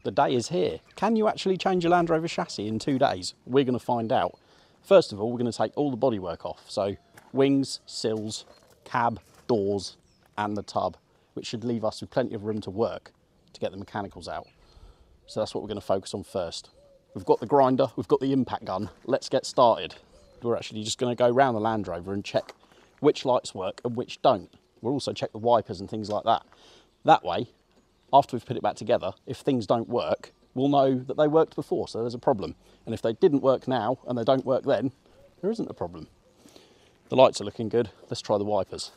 The day is here. Can you actually change a Land Rover chassis in 2 days? We're going to find out. First of all, we're going to take all the bodywork off. So wings, sills, cab, doors and the tub, which should leave us with plenty of room to work to get the mechanicals out. So that's what we're going to focus on first. We've got the grinder, we've got the impact gun. Let's get started. We're actually just going to go around the Land Rover and check which lights work and which don't. We'll also check the wipers and things like that. That way, after we've put it back together, if things don't work, we'll know that they worked before, so there's a problem. And if they didn't work now and they don't work then, there isn't a problem. The lights are looking good. Let's try the wipers.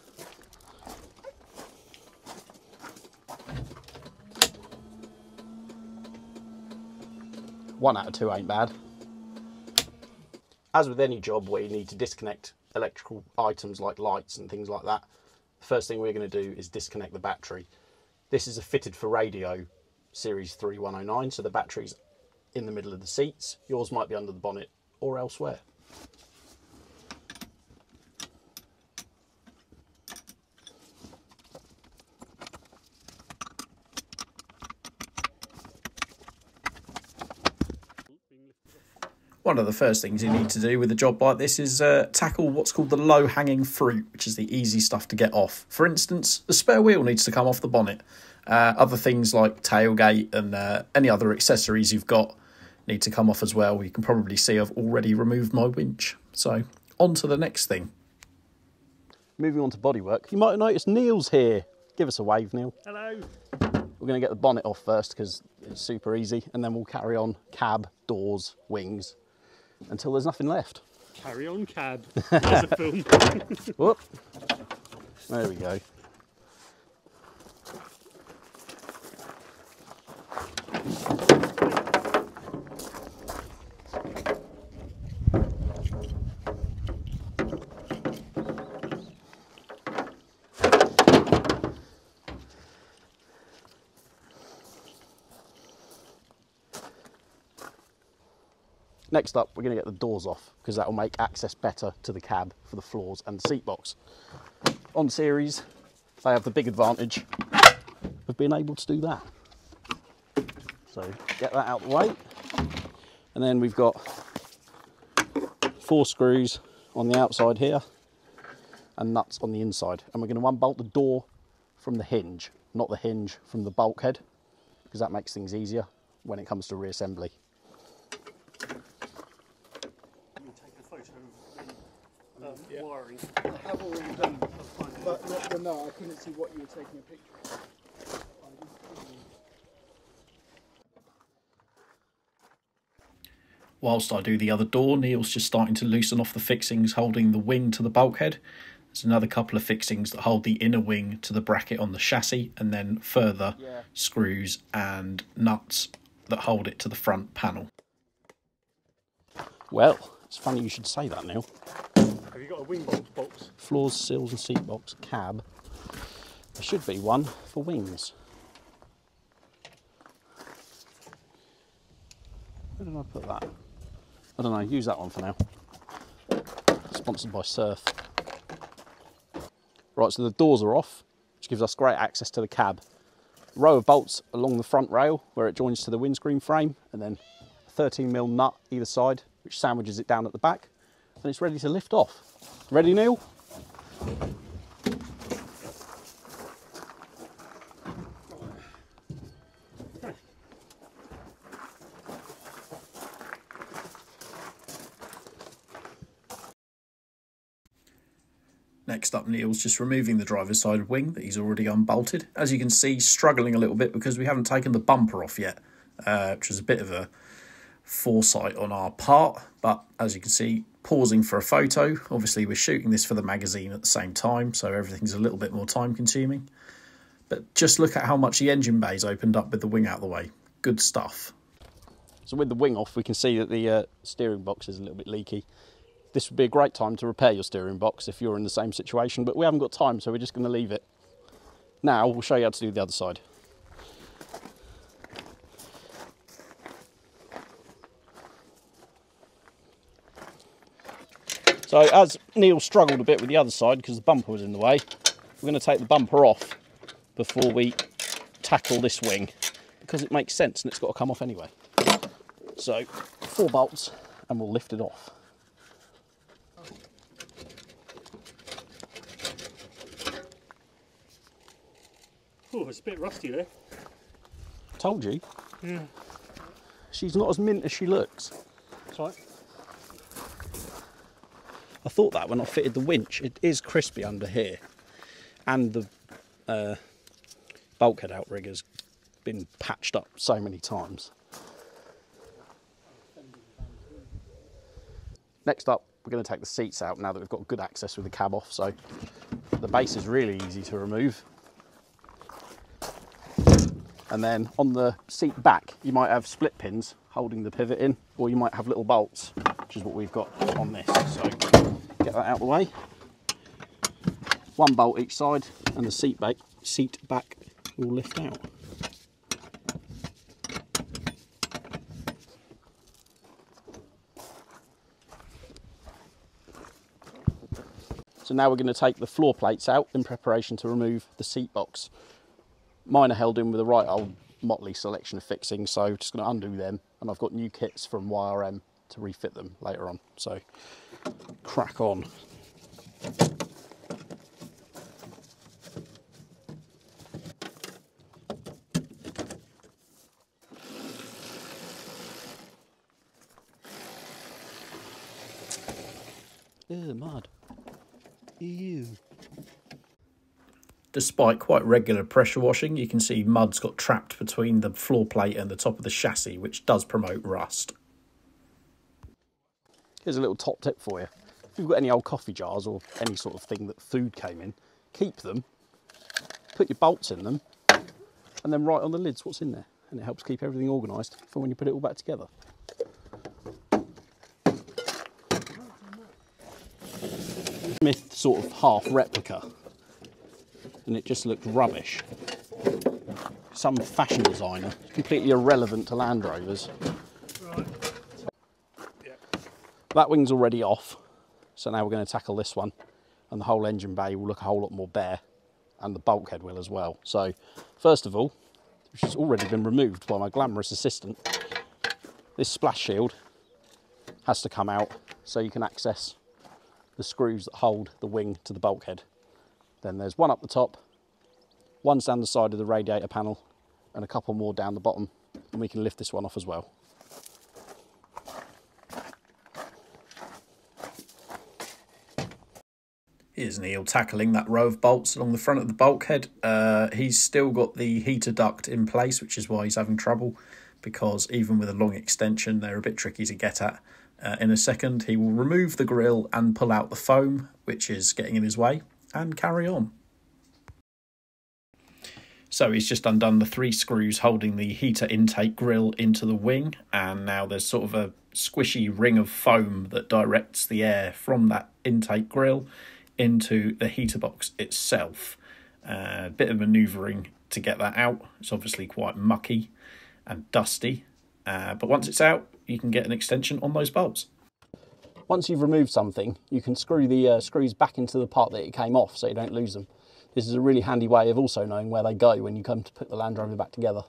One out of two ain't bad. As with any job where you need to disconnect electrical items like lights and things like that, the first thing we're going to do is disconnect the battery. This is a fitted for radio series 3109, so the battery's in the middle of the seats. Yours might be under the bonnet or elsewhere. One of the first things you need to do with a job like this is tackle what's called the low-hanging fruit, which is the easy stuff to get off. For instance, the spare wheel needs to come off the bonnet. Other things like tailgate and any other accessories you've got need to come off as well. You can probably see I've already removed my winch. So, on to the next thing. Moving on to bodywork, you might have noticed Neil's here. Give us a wave, Neil. Hello. We're going to get the bonnet off first because it's super easy, and then we'll carry on cab, doors, wings, until there's nothing left. Carry on, cab. There's a film. Whoop. There we go. Next up, we're going to get the doors off because that will make access better to the cab for the floors and the seat box. On series, they have the big advantage of being able to do that. So get that out of the way. And then we've got 4 screws on the outside here and nuts on the inside. And we're going to unbolt the door from the hinge, not the hinge from the bulkhead, because that makes things easier when it comes to reassembly. Wiring. I have already done, but no, I couldn't see what you were taking a picture of. Whilst I do the other door, Neil's just starting to loosen off the fixings holding the wing to the bulkhead. There's another couple of fixings that hold the inner wing to the bracket on the chassis, and then further screws and nuts that hold it to the front panel. Well, it's funny you should say that, Neil. Have you got a wing box? Floors, sills and seat box, cab. There should be one for wings. Where did I put that? I don't know, use that one for now. Sponsored by Surf. Right, so the doors are off, which gives us great access to the cab. Row of bolts along the front rail where it joins to the windscreen frame, and then a 13mm nut either side, which sandwiches it down at the back, and it's ready to lift off. Ready, Neil? Next up, Neil's just removing the driver's side wing that he's already unbolted. As you can see, struggling a little bit because we haven't taken the bumper off yet, which is a bit of a foresight on our part, but as you can see, pausing for a photo. Obviously we're shooting this for the magazine at the same time, so everything's a little bit more time consuming, but just look at how much the engine bay's opened up with the wing out of the way. Good stuff. So with the wing off, we can see that the steering box is a little bit leaky. This would be a great time to repair your steering box if you're in the same situation, but we haven't got time, so we're just going to leave it. Now we'll show you how to do the other side. So as Neil struggled a bit with the other side because the bumper was in the way, we're going to take the bumper off before we tackle this wing. because it makes sense and it's got to come off anyway. So 4 bolts and we'll lift it off. Oh, it's a bit rusty there. Told you. Yeah. She's not as mint as she looks. That's right. I thought that when I fitted the winch. It is crispy under here. And the bulkhead outrigger's been patched up so many times. Next up, we're going to take the seats out now that we've got good access with the cab off. So the base is really easy to remove. And then on the seat back, you might have split pins holding the pivot in, or you might have little bolts, which is what we've got on this. So get that out of the way. 1 bolt each side, and the seat back will lift out. So now we're going to take the floor plates out in preparation to remove the seat box. Mine are held in with a right old motley selection of fixings, so just going to undo them, and I've got new kits from YRM to refit them later on. So crack on. Ew, mud. Ew. Despite quite regular pressure washing, you can see mud's got trapped between the floor plate and the top of the chassis, which does promote rust. Here's a little top tip for you. If you've got any old coffee jars or any sort of thing that food came in, keep them, put your bolts in them, and then write on the lids what's in there. And it helps keep everything organised for when you put it all back together. Smith sort of half replica, and it just looked rubbish. Some fashion designer, completely irrelevant to Land Rovers. Right. Yeah. That wing's already off, so now we're going to tackle this one, and the whole engine bay will look a whole lot more bare, and the bulkhead will as well. So first of all, which has already been removed by my glamorous assistant, this splash shield has to come out so you can access the screws that hold the wing to the bulkhead. Then there's one up the top, one's down the side of the radiator panel, and a couple more down the bottom, and we can lift this one off as well. Here's Neil tackling that row of bolts along the front of the bulkhead. He's still got the heater duct in place, which is why he's having trouble, because even with a long extension, they're a bit tricky to get at. In a second, he will remove the grill and pull out the foam, which is getting in his way, and carry on. So he's just undone the 3 screws holding the heater intake grill into the wing, and now there's sort of a squishy ring of foam that directs the air from that intake grill into the heater box itself. A bit of manoeuvring to get that out. It's obviously quite mucky and dusty, but once it's out, you can get an extension on those bolts. Once you've removed something, you can screw the screws back into the part that it came off so you don't lose them. This is a really handy way of also knowing where they go when you come to put the Land Rover back together.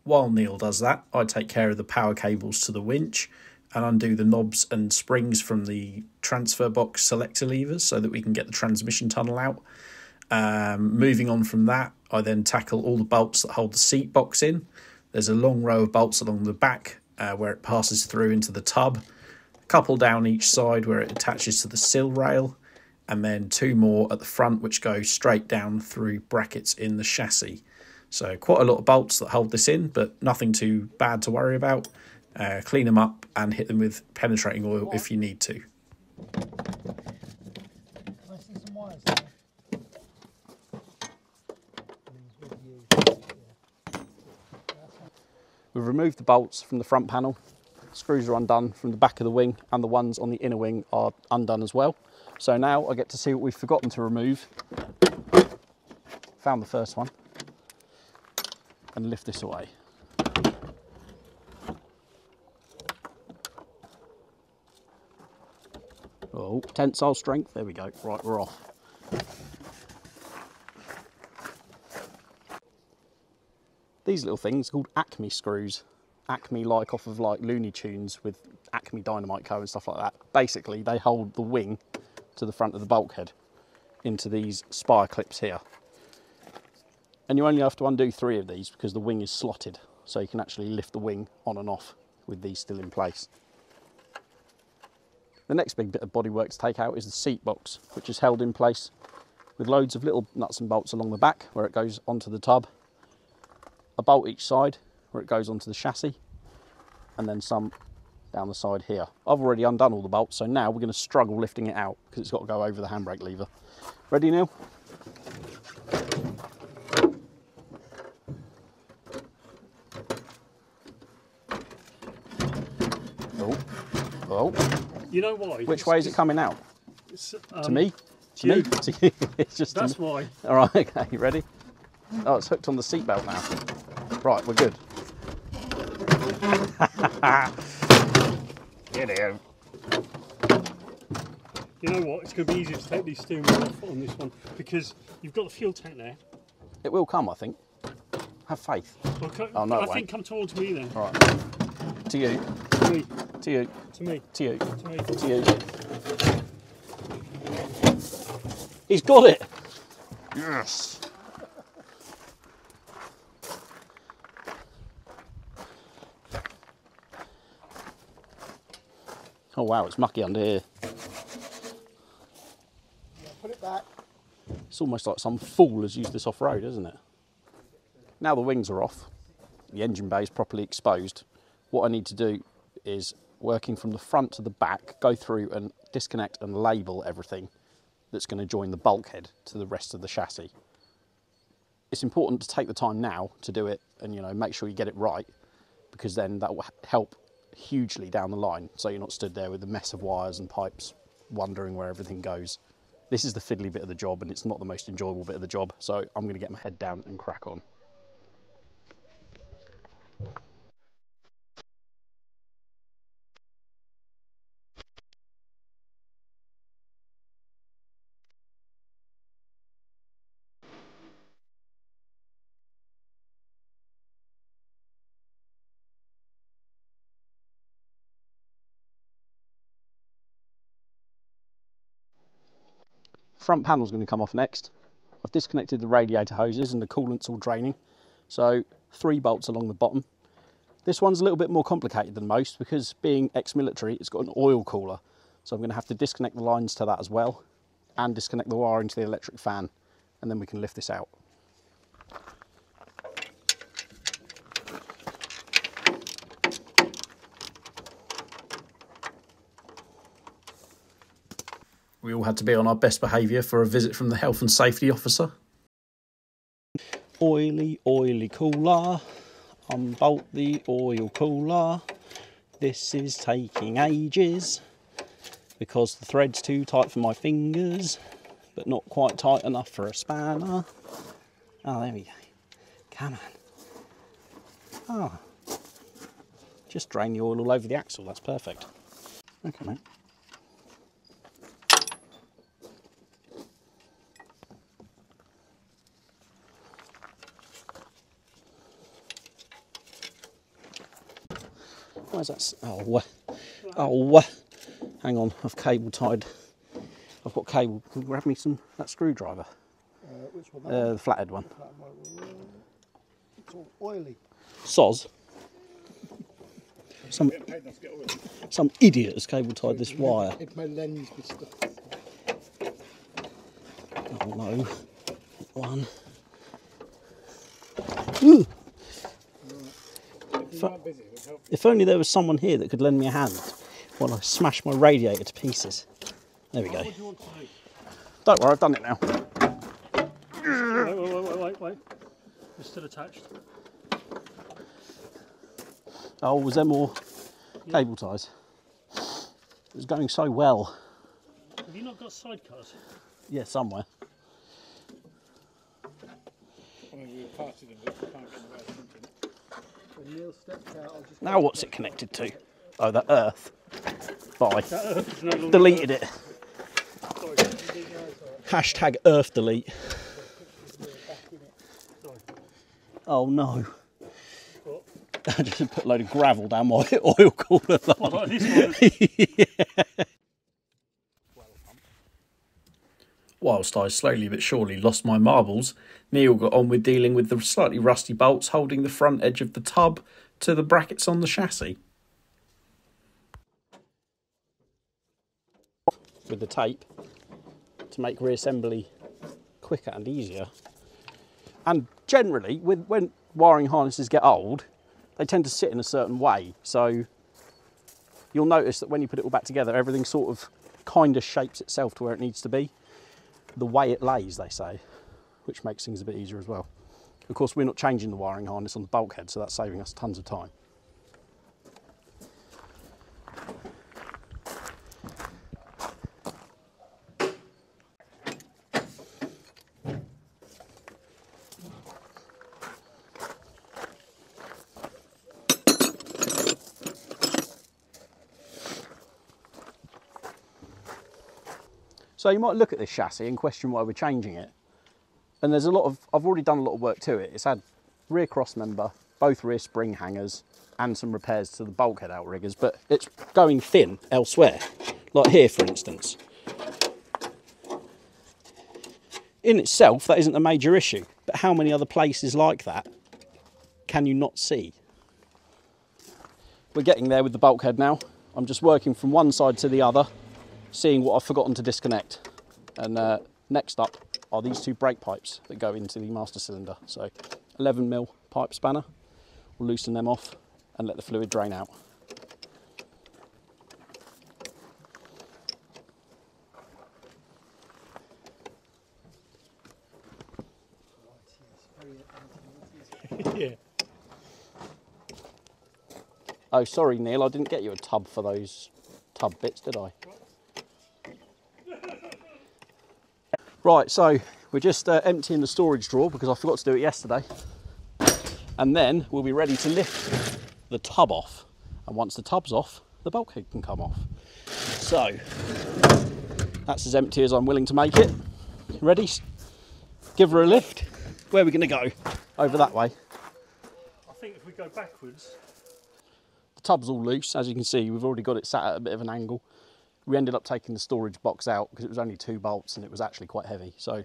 While Neil does that, I take care of the power cables to the winch and undo the knobs and springs from the transfer box selector levers so that we can get the transmission tunnel out. Moving on from that, I then tackle all the bolts that hold the seat box in. There's a long row of bolts along the back where it passes through into the tub, a couple down each side where it attaches to the sill rail, and then 2 more at the front which go straight down through brackets in the chassis. So quite a lot of bolts that hold this in, but nothing too bad to worry about. Clean them up and hit them with penetrating oil if you need to. We've removed the bolts from the front panel. Screws are undone from the back of the wing, and the ones on the inner wing are undone as well. So now I get to see what we've forgotten to remove. Found the first one, and lift this away. Oh, tensile strength, there we go. Right, we're off. These little things are called Acme screws. Acme, like off of like Looney Tunes with Acme Dynamite Co and stuff like that. Basically, they hold the wing to the front of the bulkhead into these spire clips here. And you only have to undo 3 of these because the wing is slotted, so you can actually lift the wing on and off with these still in place. The next big bit of bodywork to take out is the seat box, which is held in place with loads of little nuts and bolts along the back where it goes onto the tub, a bolt each side where it goes onto the chassis, and then some down the side here. I've already undone all the bolts, so now we're going to struggle lifting it out because it's got to go over the handbrake lever. Ready, Neil? Oh, oh. You know why? Which way is it coming out? To me? To you. me? To you? It's just That's why. All right, okay, ready? Oh, it's hooked on the seatbelt now. Right, we're good. Get in. You know what? It's going to be easier to take these steering wheel off on this one because you've got the fuel tank there. It will come, I think. Have faith. Well, Oh, no, it I won't. think come towards me then. All right. To you. To me. To you. To me. To you. To me. To you. He's got it. Yes. Oh wow, it's mucky under here. Yeah, put it back. It's almost like some fool has used this off-road, isn't it? Now the wings are off, the engine bay is properly exposed. What I need to do is, working from the front to the back, go through and disconnect and label everything that's going to join the bulkhead to the rest of the chassis. It's important to take the time now to do it and, you know, make sure you get it right, because then that will help hugely down the line, so you're not stood there with a mess of wires and pipes wondering where everything goes. This is the fiddly bit of the job, and it's not the most enjoyable bit of the job, so I'm going to get my head down and crack on. Front panel's going to come off next. I've disconnected the radiator hoses and the coolant's all draining. So 3 bolts along the bottom. This one's a little bit more complicated than most because, being ex-military, it's got an oil cooler. So I'm going to have to disconnect the lines to that as well and disconnect the wire into the electric fan, and then we can lift this out. We all had to be on our best behaviour for a visit from the health and safety officer. Oily, oily cooler. Unbolt the oil cooler. This is taking ages because the thread's too tight for my fingers, but not quite tight enough for a spanner. Oh, there we go. Come on. Oh. Just drain the oil all over the axle. That's perfect. Okay, mate. Where's that? Oh, hang on, I've cable tied. I've got cable. Can you grab me that screwdriver? Which one? The flathead one. It's all oily. Soz. Some idiot has cable tied this wire. If my lens be stuck. Oh no. One. Ooh. If only there was someone here that could lend me a hand while I smash my radiator to pieces. There we go. Don't worry, I've done it now. Wait. It's still attached. Oh, was there more cable ties? It was going so well. Have you not got side cuts? Yeah, somewhere. I mean, we were parted in it, can't get the right something. When Neil stepped out, I'll just... Now what's it connected to? Oh, the earth. Bye. That earth is no longer Deleted it. Sorry. Hashtag earth delete. Oh no. I just put a load of gravel down my oil cooler line. What, like this one? Yeah. Whilst I slowly but surely lost my marbles, Neil got on with dealing with the slightly rusty bolts holding the front edge of the tub to the brackets on the chassis. With the tape to make reassembly quicker and easier. And generally, when wiring harnesses get old, they tend to sit in a certain way. So you'll notice that when you put it all back together, everything sort of kind of shapes itself to where it needs to be. The way it lays, they say, which makes things a bit easier as well. Of course, we're not changing the wiring harness on the bulkhead, so that's saving us tons of time. So you might look at this chassis and question why we're changing it. And there's a lot of, I've already done a lot of work to it. It's had rear cross member, both rear spring hangers, and some repairs to the bulkhead outriggers, but it's going thin elsewhere, like here for instance. In itself, that isn't a major issue, but how many other places like that can you not see? We're getting there with the bulkhead now. I'm just working from one side to the other, seeing what I've forgotten to disconnect. And next up are these two brake pipes that go into the master cylinder. So 11mm pipe spanner, we'll loosen them off and let the fluid drain out. Yeah. Oh, sorry, Neil, I didn't get you a tub for those tub bits, did I? Right, so we're just emptying the storage drawer because I forgot to do it yesterday. And then we'll be ready to lift the tub off. And once the tub's off, the bulkhead can come off. So, that's as empty as I'm willing to make it. Ready? Give her a lift. Where are we going to go? Over that way. I think if we go backwards. The tub's all loose, as you can see. We've already got it sat at a bit of an angle. We ended up taking the storage box out because it was only 2 bolts and it was actually quite heavy. So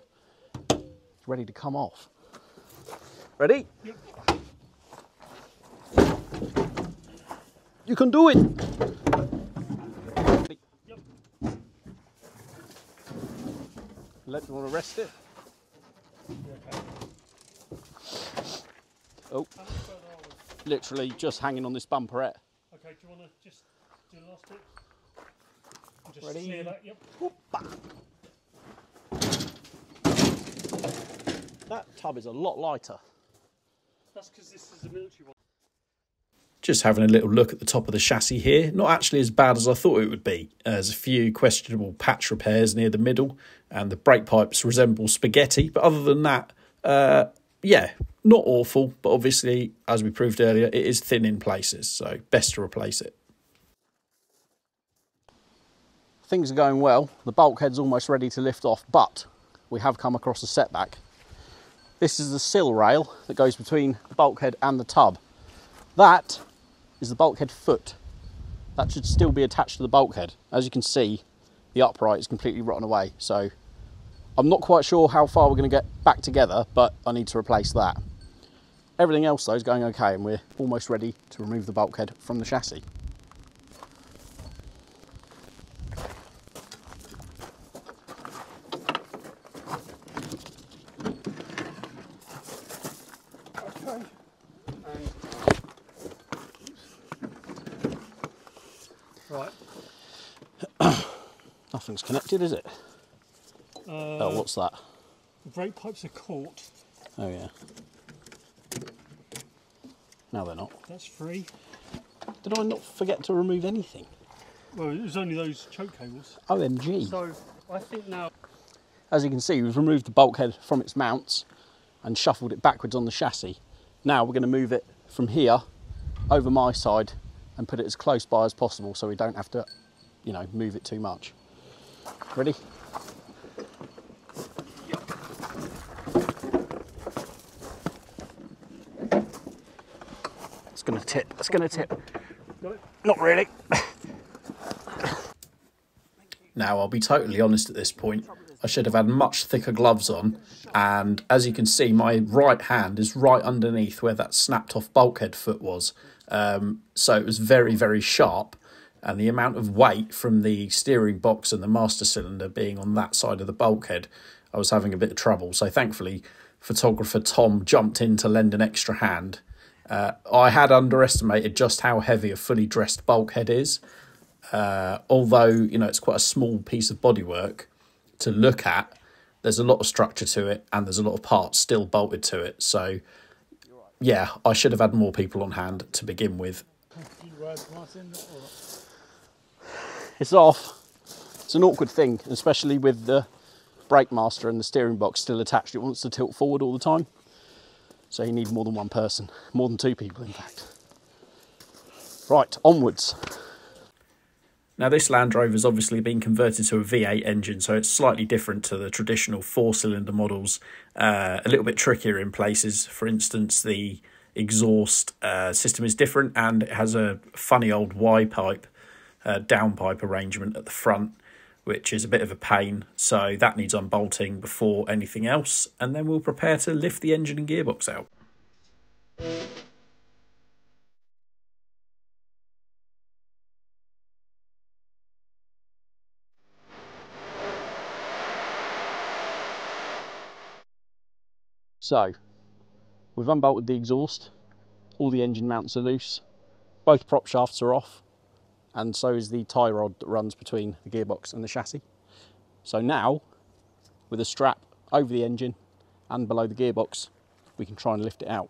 it's ready to come off. Ready? Yep. You can do it. Yep. Let me want to rest it. Okay. Oh, literally just hanging on this bumperette. Okay, do you want to just do the last bit? Just Ready? clear that, yep. That tub is a lot lighter. That's because this is a military one. Just having a little look at the top of the chassis here. Not actually as bad as I thought it would be. There's a few questionable patch repairs near the middle and the brake pipes resemble spaghetti. But other than that, yeah, not awful. But obviously, as we proved earlier, it is thin in places. So best to replace it. Things are going well. The bulkhead's almost ready to lift off, but we have come across a setback. This is the sill rail that goes between the bulkhead and the tub. That is the bulkhead foot. That should still be attached to the bulkhead. As you can see, the upright is completely rotten away. So I'm not quite sure how far we're going to get back together, but I need to replace that. Everything else though is going okay and we're almost ready to remove the bulkhead from the chassis. Right. Nothing's connected, is it? Oh, what's that? The brake pipes are caught. Oh yeah. No, they're not. That's free. Did I not forget to remove anything? Well, it was only those choke cables. OMG. So I think now. As you can see, we've removed the bulkhead from its mounts and shuffled it backwards on the chassis. Now we're going to move it from here over my side and put it as close by as possible so we don't have to, you know, move it too much. Ready? It's going to tip. It's going to tip. Not really. Now, I'll be totally honest at this point. I should have had much thicker gloves on. And as you can see, my right hand is right underneath where that snapped off bulkhead foot was. So it was very, very sharp. And the amount of weight from the steering box and the master cylinder being on that side of the bulkhead, I was having a bit of trouble. So thankfully, photographer Tom jumped in to lend an extra hand. I had underestimated just how heavy a fully dressed bulkhead is. Although, you know, it's quite a small piece of bodywork to look at, there's a lot of structure to it and there's a lot of parts still bolted to it. So, yeah, I should have had more people on hand to begin with. It's off. It's an awkward thing, especially with the brake master and the steering box still attached. It wants to tilt forward all the time. So you need more than one person, more than two people in fact. Right, onwards. Now this Land Rover has obviously been converted to a V8 engine, so it's slightly different to the traditional four-cylinder models. A little bit trickier in places. For instance, the exhaust system is different and it has a funny old Y-pipe, downpipe arrangement at the front, which is a bit of a pain. So that needs unbolting before anything else, and then we'll prepare to lift the engine and gearbox out. So, we've unbolted the exhaust, all the engine mounts are loose, both prop shafts are off, and so is the tie rod that runs between the gearbox and the chassis. So now, with a strap over the engine and below the gearbox, we can try and lift it out.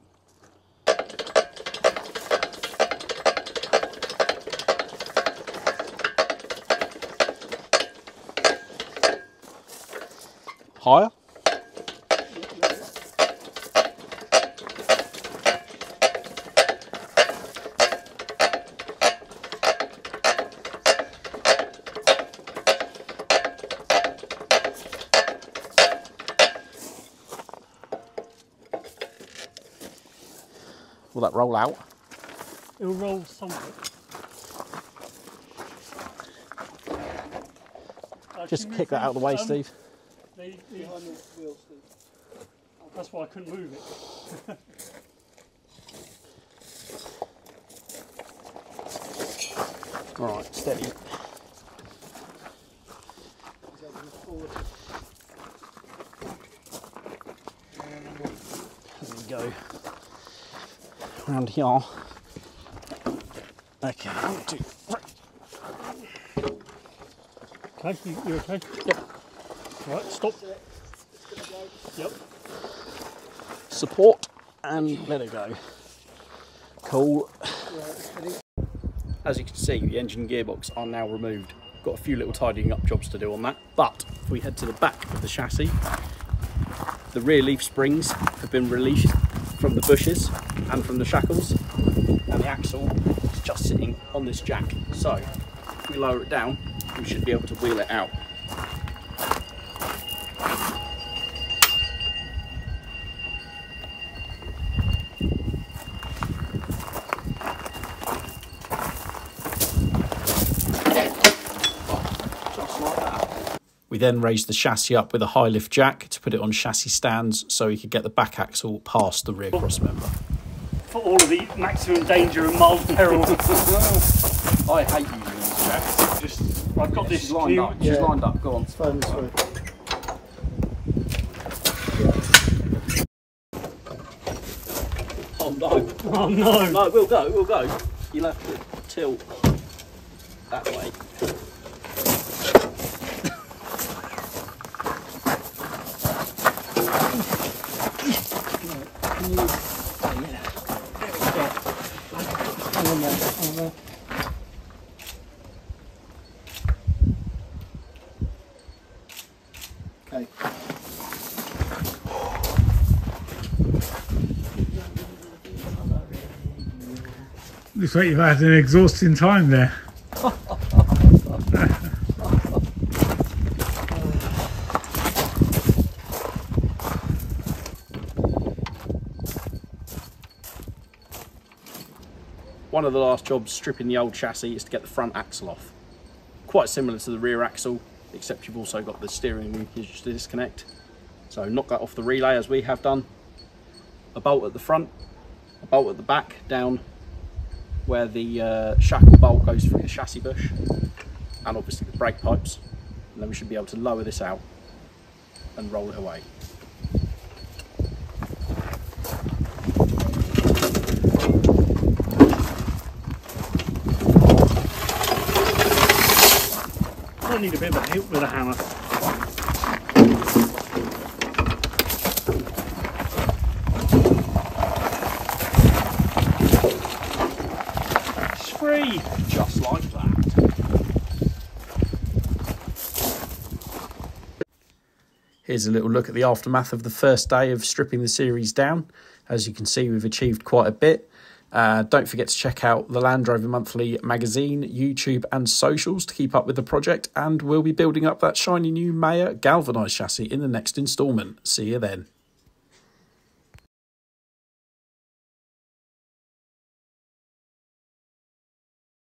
Higher. Will that roll out? It'll roll somewhat. Just kick that out of the way, Steve. Behind the wheel, Steve. That's why I couldn't move it. All right, steady. There we go. Round here. Okay, 1, 2, 3. Okay, you okay? Yep. Right, stop. Yep. Support and let it go. Cool. As you can see, the engine and gearbox are now removed. Got a few little tidying up jobs to do on that. But if we head to the back of the chassis, the rear leaf springs have been released from the bushes and from the shackles, and the axle is just sitting on this jack. So if we lower it down, we should be able to wheel it out. We then raised the chassis up with a high lift jack to put it on chassis stands so we could get the back axle past the rear cross member. For all of the maximum danger and mild peril. I hate using these jacks. Just, I've got this She's lined up. Yeah. She's lined up. Go on. It's fine this way. Oh no. Oh no. No, we'll go. We'll go. You'll have to tilt that way. Okay. Looks like you've had an exhausting time there. One of the last jobs stripping the old chassis is to get the front axle off. Quite similar to the rear axle, except you've also got the steering linkage to disconnect. So knock that off the relay as we have done. A bolt at the front, a bolt at the back down where the shackle bolt goes through the chassis bush, and obviously the brake pipes. And then we should be able to lower this out and roll it away. I need a bit of help with a hammer. It's free, just like that. Here's a little look at the aftermath of the first day of stripping the series down. As you can see, we've achieved quite a bit. Don't forget to check out the Land Rover Monthly magazine, YouTube and socials to keep up with the project, and we'll be building up that shiny new MAER Galvanised chassis in the next instalment. See you then.